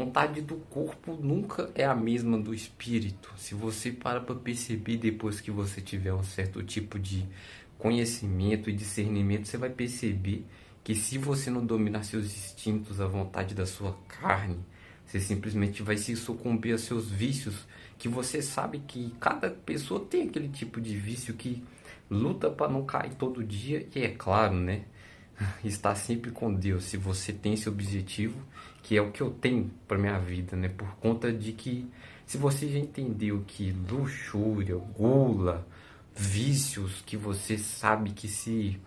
vontade do corpo nunca é a mesma do espírito. Se você para perceber depois que você tiver um certo tipo de conhecimento e discernimento, você vai perceber que se você não dominar seus instintos, a vontade da sua carne, você simplesmente vai se sucumbir a seus vícios, que você sabe que cada pessoa tem aquele tipo de vício que luta para não cair todo dia, e é claro, né? Estar sempre com Deus, se você tem esse objetivo, que é o que eu tenho para minha vida, né? Por conta de que, se você já entendeu que luxúria, gula, vícios, que você sabe que se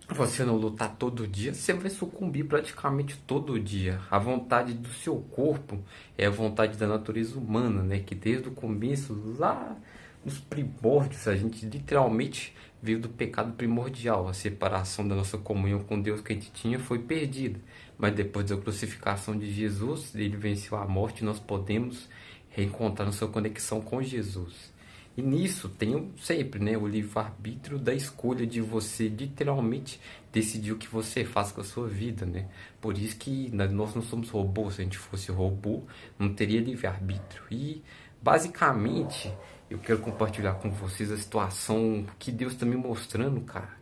você não lutar todo dia, você vai sucumbir praticamente todo dia. A vontade do seu corpo é a vontade da natureza humana, né? Que desde o começo, lá nos primórdios, a gente literalmente veio do pecado primordial. A separação da nossa comunhão com Deus que a gente tinha foi perdida. Mas depois da crucificação de Jesus, ele venceu a morte, nós podemos reencontrar nossa conexão com Jesus. E nisso tem sempre, né, o livre-arbítrio da escolha de você literalmente decidir o que você faz com a sua vida, né? Por isso que nós não somos robôs. Se a gente fosse robô, não teria livre-arbítrio. E basicamente eu quero compartilhar com vocês a situação que Deus está me mostrando, cara,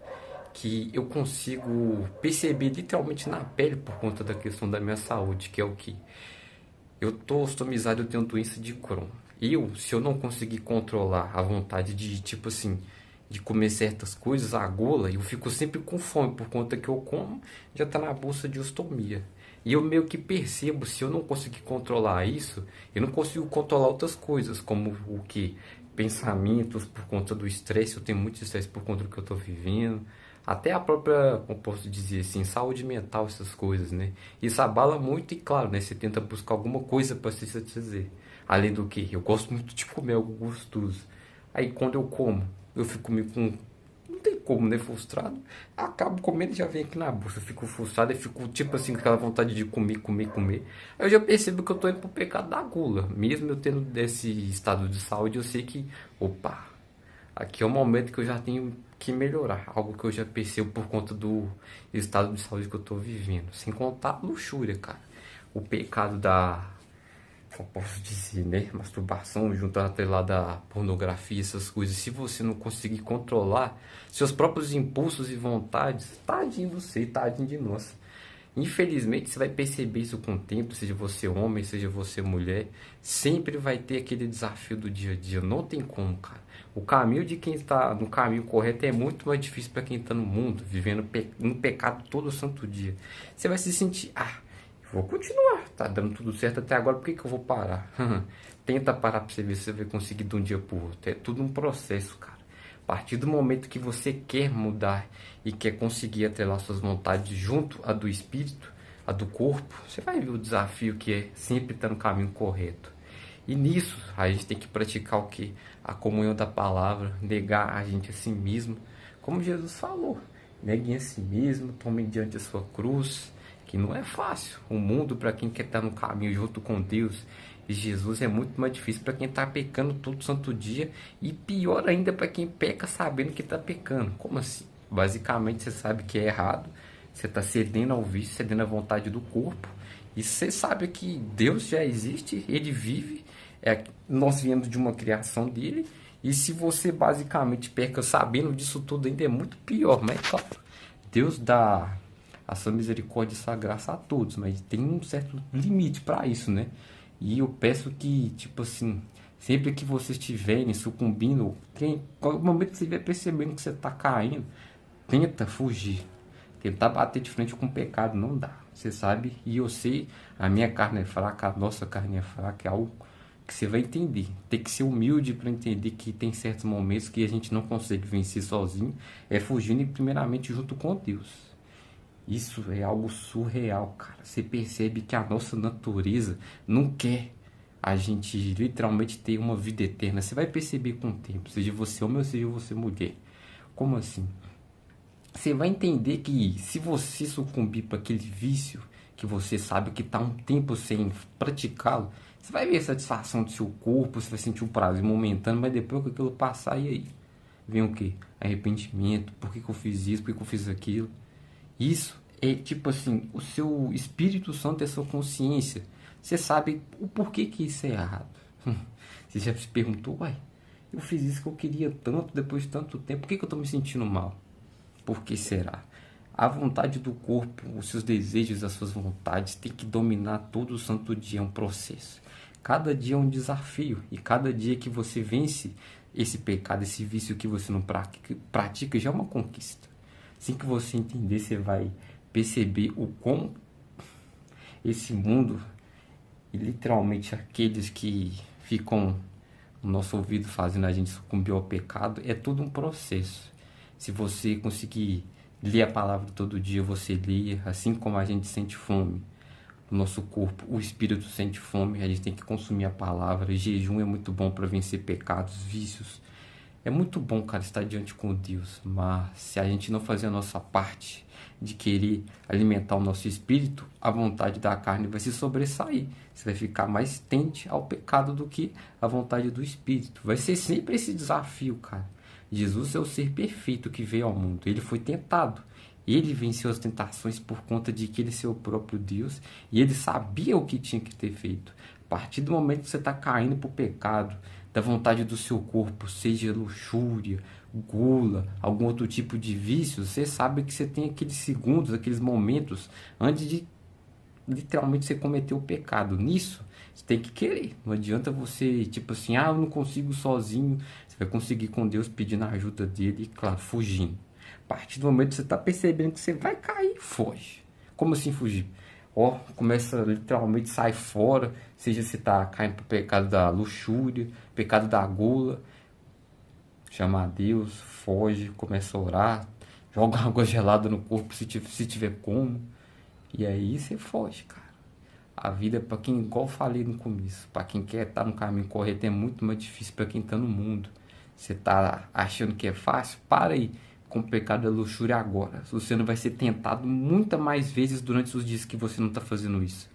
que eu consigo perceber literalmente na pele por conta da questão da minha saúde, que é o que eu tô ostomizado, eu tenho doença de Crohn. Se eu não conseguir controlar a vontade de, tipo assim, de comer certas coisas, a gula, eu fico sempre com fome, por conta que eu como, já tá na bolsa de ostomia. E eu meio que percebo, se eu não conseguir controlar isso, eu não consigo controlar outras coisas, como o que? Pensamentos por conta do estresse, eu tenho muito estresse por conta do que eu tô vivendo. Até a própria, como posso dizer assim, saúde mental, essas coisas, né? Isso abala muito e, claro, né? Você tenta buscar alguma coisa para se satisfazer. Além do que, eu gosto muito de comer algo gostoso. Aí quando eu como, eu fico meio com... Não tem como, né? Frustrado. Acabo comendo e já vem aqui na bolsa. Eu fico frustrado e fico, tipo assim, com aquela vontade de comer, comer, comer. Aí eu já percebo que eu tô indo pro pecado da gula. Mesmo eu tendo desse estado de saúde, eu sei que, opa, aqui é o momento que eu já tenho que melhorar. Algo que eu já percebo por conta do estado de saúde que eu tô vivendo. Sem contar a luxúria, cara. O pecado da, eu posso dizer, né? Masturbação, junto atrelada à pornografia, essas coisas. Se você não conseguir controlar seus próprios impulsos e vontades, tadinho de você, tadinho de nós. Infelizmente, você vai perceber isso com o tempo, seja você homem, seja você mulher, sempre vai ter aquele desafio do dia a dia. Não tem como, cara. O caminho de quem está no caminho correto é muito mais difícil para quem está no mundo, vivendo no pecado todo santo dia. Você vai se sentir, vou continuar, tá dando tudo certo até agora, por que eu vou parar? Tenta parar pra você ver se você vai conseguir de um dia pro outro. É tudo um processo, cara. A partir do momento que você quer mudar e quer conseguir atrelar suas vontades junto à do espírito, à do corpo, você vai ver o desafio que é sempre estar no caminho correto. E nisso, a gente tem que praticar o que? A comunhão da palavra, negar a gente a si mesmo, como Jesus falou. Neguem a si mesmo, tomem diante a sua cruz, que não é fácil. O mundo, para quem quer estar no caminho junto com Deus e Jesus, é muito mais difícil para quem está pecando todo santo dia, e pior ainda para quem peca sabendo que está pecando. Como assim? Basicamente, você sabe que é errado, você está cedendo ao vício, cedendo à vontade do corpo, e você sabe que Deus já existe, Ele vive, nós viemos de uma criação dele, e se você basicamente peca sabendo disso tudo, ainda é muito pior. Mas claro, Deus dá a sua misericórdia e sua graça a todos, mas tem um certo limite para isso, né? E eu peço que, tipo assim, sempre que vocês estiverem sucumbindo, qual momento que você estiver percebendo que você está caindo, tenta fugir. Tentar bater de frente com o pecado não dá. Você sabe, e eu sei, a minha carne é fraca, a nossa carne é fraca, é algo que você vai entender. Tem que ser humilde para entender que tem certos momentos que a gente não consegue vencer sozinho, é fugindo e primeiramente junto com Deus. Isso é algo surreal, cara. Você percebe que a nossa natureza não quer a gente literalmente ter uma vida eterna. Você vai perceber com o tempo, seja você homem ou seja você mulher. Como assim? Você vai entender que se você sucumbir para aquele vício, que você sabe que está um tempo sem praticá-lo, você vai ver a satisfação do seu corpo, você vai sentir um prazer momentâneo, mas depois que aquilo passar, e aí? Vem o quê? Arrependimento. Por que eu fiz isso? Por que eu fiz aquilo? Isso é tipo assim, o seu Espírito Santo é sua consciência. Você sabe o porquê que isso é errado. Você já se perguntou, uai, eu fiz isso que eu queria tanto, depois de tanto tempo, por que que eu estou me sentindo mal? Por que será? A vontade do corpo, os seus desejos, as suas vontades, tem que dominar todo o santo dia, é um processo. Cada dia é um desafio, e cada dia que você vence esse pecado, esse vício que você não pratica já é uma conquista. Assim que você entender, você vai perceber o quão esse mundo, e literalmente aqueles que ficam no nosso ouvido fazendo a gente sucumbir ao pecado, é todo um processo. Se você conseguir ler a palavra todo dia, você lê, assim como a gente sente fome, o nosso corpo, o espírito sente fome, a gente tem que consumir a palavra. O jejum é muito bom para vencer pecados, vícios. É muito bom, cara, estar diante com Deus, mas se a gente não fazer a nossa parte de querer alimentar o nosso espírito, a vontade da carne vai se sobressair. Você vai ficar mais tente ao pecado do que a vontade do espírito. Vai ser sempre esse desafio, cara. Jesus é o ser perfeito que veio ao mundo. Ele foi tentado. Ele venceu as tentações por conta de que ele é o próprio Deus e ele sabia o que tinha que ter feito. A partir do momento que você está caindo para o pecado, da vontade do seu corpo, seja luxúria, gula, algum outro tipo de vício, você sabe que você tem aqueles segundos, aqueles momentos antes de literalmente você cometer o pecado. Nisso, você tem que querer. Não adianta você, tipo assim, eu não consigo sozinho. Você vai conseguir com Deus pedindo a ajuda dele e, claro, fugindo. A partir do momento que você está percebendo que você vai cair, foge. Como assim fugir? Começa literalmente sai fora, seja se está caindo para o pecado da luxúria, pecado da gula, chama a Deus, foge, começa a orar, joga água gelada no corpo se tiver como, e aí você foge, cara. A vida, para quem, igual eu falei no começo, para quem quer estar no caminho correto, é muito mais difícil para quem está no mundo. Você está achando que é fácil? Para aí com o pecado da luxúria agora. Você não vai ser tentado muitas mais vezes durante os dias que você não está fazendo isso.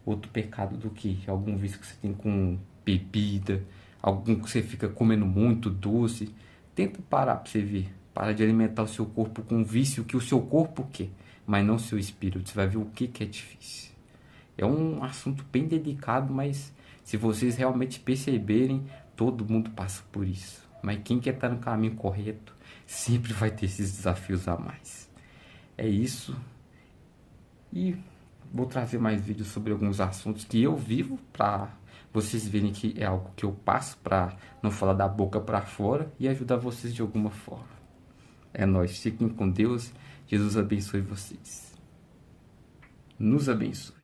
Outro pecado do que algum vício que você tem com bebida, algum que você fica comendo muito doce. Tenta parar para você ver. Para de alimentar o seu corpo com um vício que o seu corpo quer, mas não o seu espírito. Você vai ver o que é difícil. É um assunto bem delicado, mas se vocês realmente perceberem, todo mundo passa por isso. Mas quem quer estar no caminho correto, sempre vai ter esses desafios a mais. É isso. E vou trazer mais vídeos sobre alguns assuntos que eu vivo, para vocês verem que é algo que eu passo, para não falar da boca para fora e ajudar vocês de alguma forma. É nóis. Fiquem com Deus. Jesus abençoe vocês. Nos abençoe.